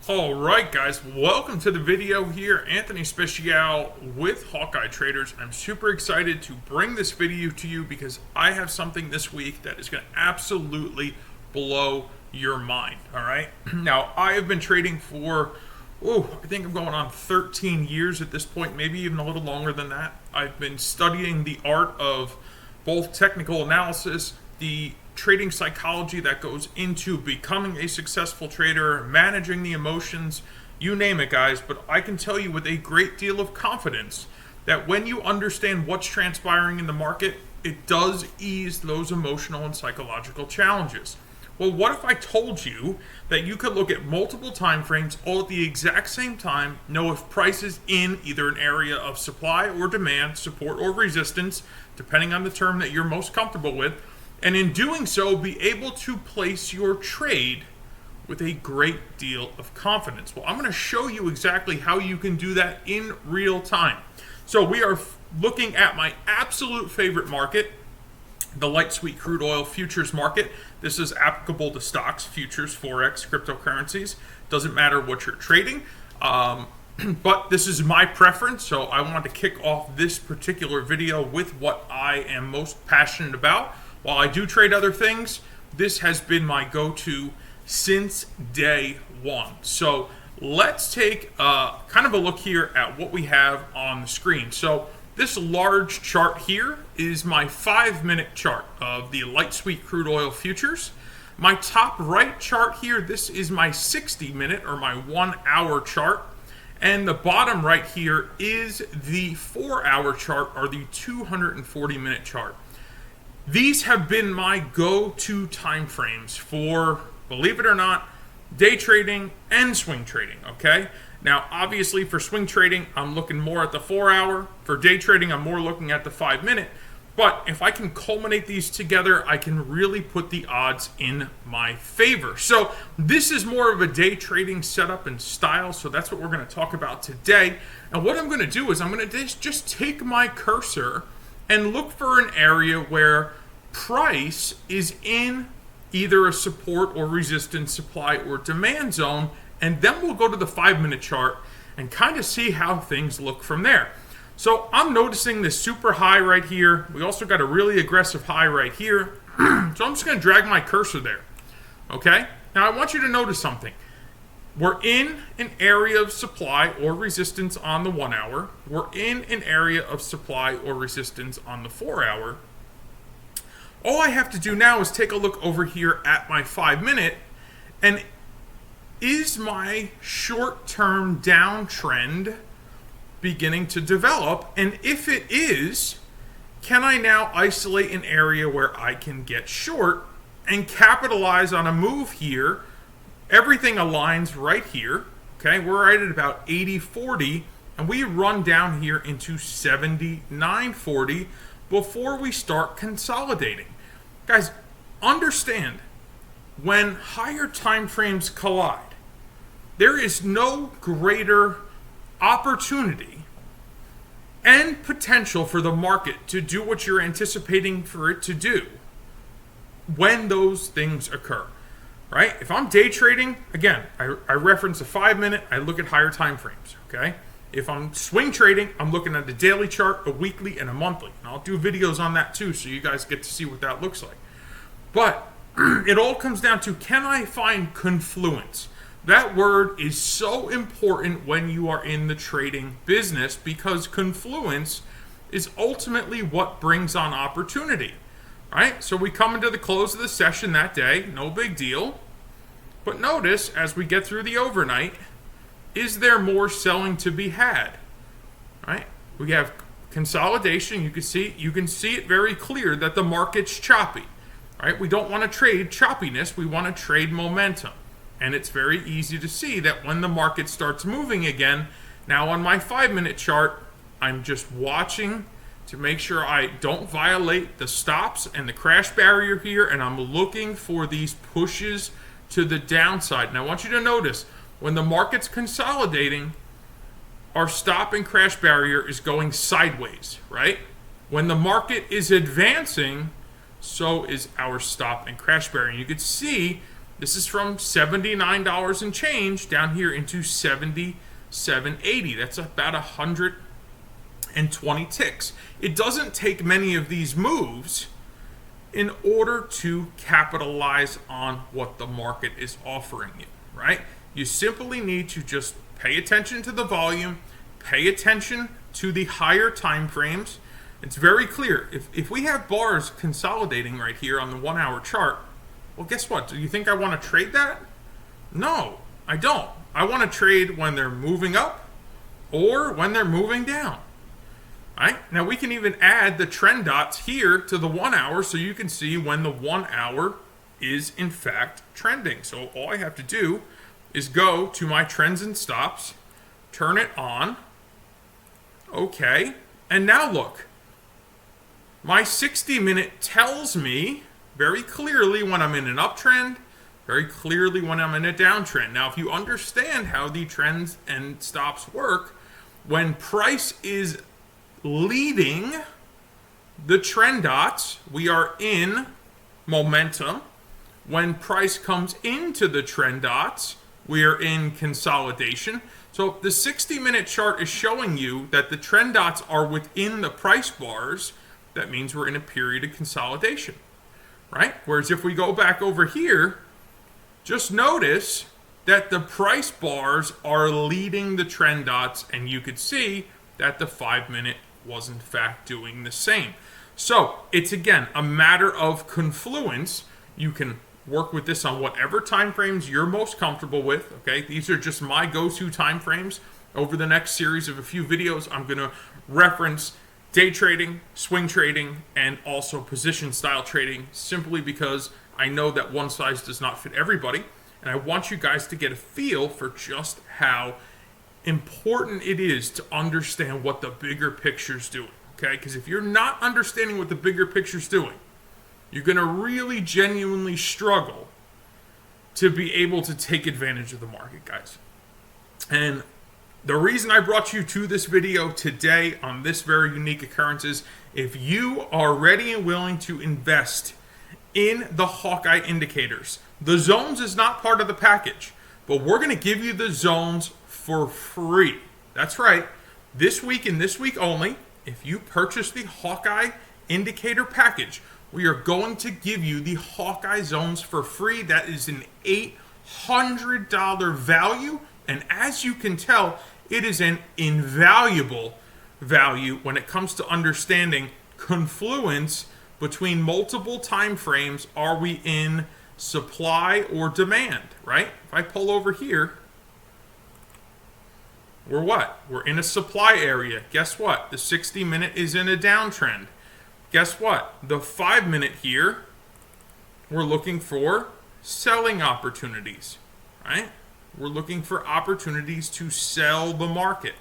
Alright guys, welcome to the video here. Anthony Special with Hawkeye Traders. I'm super excited to bring this video to you because I have something this week that is going to absolutely blow your mind. Alright, now I have been trading for, I think I'm going on 13 years at this point, maybe even a little longer than that. I've been studying the art of both technical analysis, the trading psychology that goes into becoming a successful trader, managing the emotions, you name it guys. But I can tell you with a great deal of confidence that when you understand what's transpiring in the market, it does ease those emotional and psychological challenges. Well, what if I told you that you could look at multiple time frames all at the exact same time, know if price is in either an area of supply or demand, support or resistance, depending on the term that you're most comfortable with, and in doing so, be able to place your trade with a great deal of confidence? Well, I'm going to show you exactly how you can do that in real time. So we are looking at my absolute favorite market, the light sweet crude oil futures market. This is applicable to stocks, futures, forex, cryptocurrencies. Doesn't matter what you're trading. But this is my preference, so I want to kick off this particular video with what I am most passionate about. While I do trade other things, this has been my go-to since day one. So let's take kind of a look here at what we have on the screen. So this large chart here is my 5-minute chart of the light sweet crude oil futures. My top right chart here, this is my 60-minute or my 1-hour chart. And the bottom right here is the 4-hour chart or the 240-minute chart. These have been my go-to time frames for, believe it or not, day trading and swing trading, okay? Now, obviously, for swing trading, I'm looking more at the 4-hour. For day trading, I'm more looking at the 5-minute. But if I can culminate these together, I can really put the odds in my favor. So this is more of a day trading setup and style, so that's what we're going to talk about today. And what I'm going to do is I'm going to just take my cursor and look for an area where price is in either a support or resistance, supply or demand zone, and then we'll go to the 5-minute chart and kind of see how things look from there. So I'm noticing this super high right here. We also got a really aggressive high right here. So I'm just going to drag my cursor there. Okay? Now I want you to notice something. We're in an area of supply or resistance on the 1-hour. We're in an area of supply or resistance on the 4-hour. All I have to do now is take a look over here at my 5-minute, and is my short-term downtrend beginning to develop? And if it is, can I now isolate an area where I can get short and capitalize on a move here? Everything aligns right here. Okay, we're right at about 80.40, and we run down here into 79.40 before we start consolidating. Guys, understand, when higher time frames collide, there is no greater opportunity and potential for the market to do what you're anticipating for it to do when those things occur. Right? If I'm day trading, again, I reference a 5-minute, I look at higher time frames, okay? If I'm swing trading, I'm looking at the daily chart, a weekly, and a monthly. And I'll do videos on that too, so you guys get to see what that looks like. But it all comes down to, can I find confluence? That word is so important when you are in the trading business, because confluence is ultimately what brings on opportunity. Right? So we come into the close of the session that day, no big deal. But notice, as we get through the overnight, is there more selling to be had? Right? We have consolidation. You can see it very clear that the market's choppy. Right? We don't want to trade choppiness, we want to trade momentum. And it's very easy to see that when the market starts moving again, now on my 5-minute chart, I'm just watching to make sure I don't violate the stops and the crash barrier here, and I'm looking for these pushes to the downside. Now I want you to notice, when the market's consolidating, our stop and crash barrier is going sideways, right? When the market is advancing, so is our stop and crash barrier. And you can see This is from $79 and change down here into $77.80. That's about 120 ticks. It doesn't take many of these moves in order to capitalize on what the market is offering you, right? You simply need to just pay attention to the volume, pay attention to the higher time frames. It's very clear. If we have bars consolidating right here on the 1 hour chart, well, guess what? Do you think I want to trade that? No, I don't. I want to trade when they're moving up or when they're moving down. Right? Now we can even add the trend dots here to the 1 hour so you can see when the 1 hour is in fact trending. So all I have to do is go to my trends and stops, turn it on. Okay. And now look, my 60-minute tells me very clearly when I'm in an uptrend, very clearly when I'm in a downtrend. Now, if you understand how the trends and stops work, when price is leading the trend dots, we are in momentum. When price comes into the trend dots, we are in consolidation. So the 60-minute chart is showing you that the trend dots are within the price bars. That means we're in a period of consolidation, right? Whereas if we go back over here, just notice that the price bars are leading the trend dots, and you could see that the 5-minute was in fact doing the same. So it's again a matter of confluence. You can work with this on whatever time frames you're most comfortable with. Okay, these are just my go-to time frames. Over the next series of a few videos, I'm going to reference day trading, swing trading, and also position style trading, simply because I know that one size does not fit everybody, and I want you guys to get a feel for just how important it is to understand what the bigger picture's doing. Okay, because if you're not understanding what the bigger picture's doing, you're going to really genuinely struggle to be able to take advantage of the market, guys. And the reason I brought you to this video today on this very unique occurrence is if you are ready and willing to invest in the Hawkeye indicators, the zones is not part of the package, but we're going to give you the zones for free. That's right. This week and this week only, if you purchase the Hawkeye indicator package, we are going to give you the Hawkeye zones for free. That is an $800 value. And as you can tell, it is an invaluable value when it comes to understanding confluence between multiple time frames. Are we in supply or demand, right? If I pull over here, we're what? We're in a supply area. Guess what? The 60-minute is in a downtrend. Guess what? The 5-minute here, we're looking for selling opportunities, right? We're looking for opportunities to sell the market.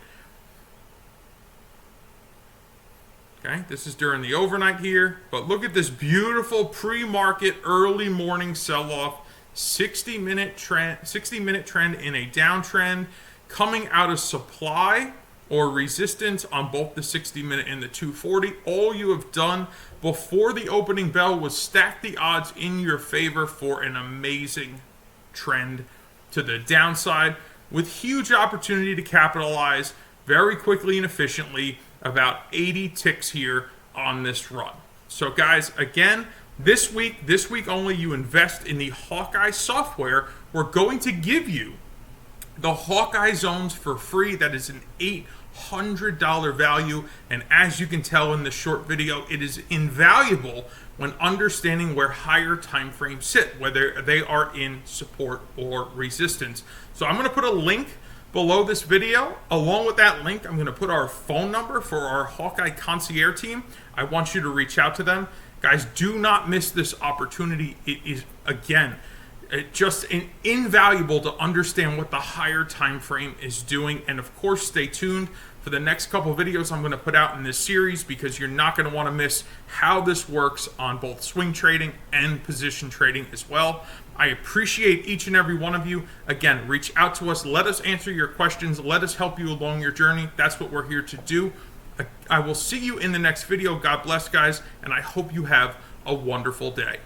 Okay, this is during the overnight here, but look at this beautiful pre-market early morning sell-off, 60-minute trend in a downtrend, coming out of supply or resistance on both the 60-minute and the 240. All you have done before the opening bell was stack the odds in your favor for an amazing trend to the downside with huge opportunity to capitalize very quickly and efficiently, about 80 ticks here on this run. So guys, again, this week only, you invest in the Hawkeye software. We're going to give you the Hawkeye zones for free. That is an $800 value, and as you can tell in this short video, it is invaluable when understanding where higher time frames sit, whether they are in support or resistance. So I'm going to put a link below this video. Along with that link, I'm going to put our phone number for our Hawkeye concierge team. I want you to reach out to them. Guys, do not miss this opportunity. It is, again, just invaluable to understand what the higher time frame is doing. And of course, stay tuned for the next couple of videos I'm going to put out in this series, because you're not going to want to miss how this works on both swing trading and position trading as well. I appreciate each and every one of you. Again, reach out to us. Let us answer your questions. Let us help you along your journey. That's what we're here to do. I will see you in the next video. God bless, guys, and I hope you have a wonderful day.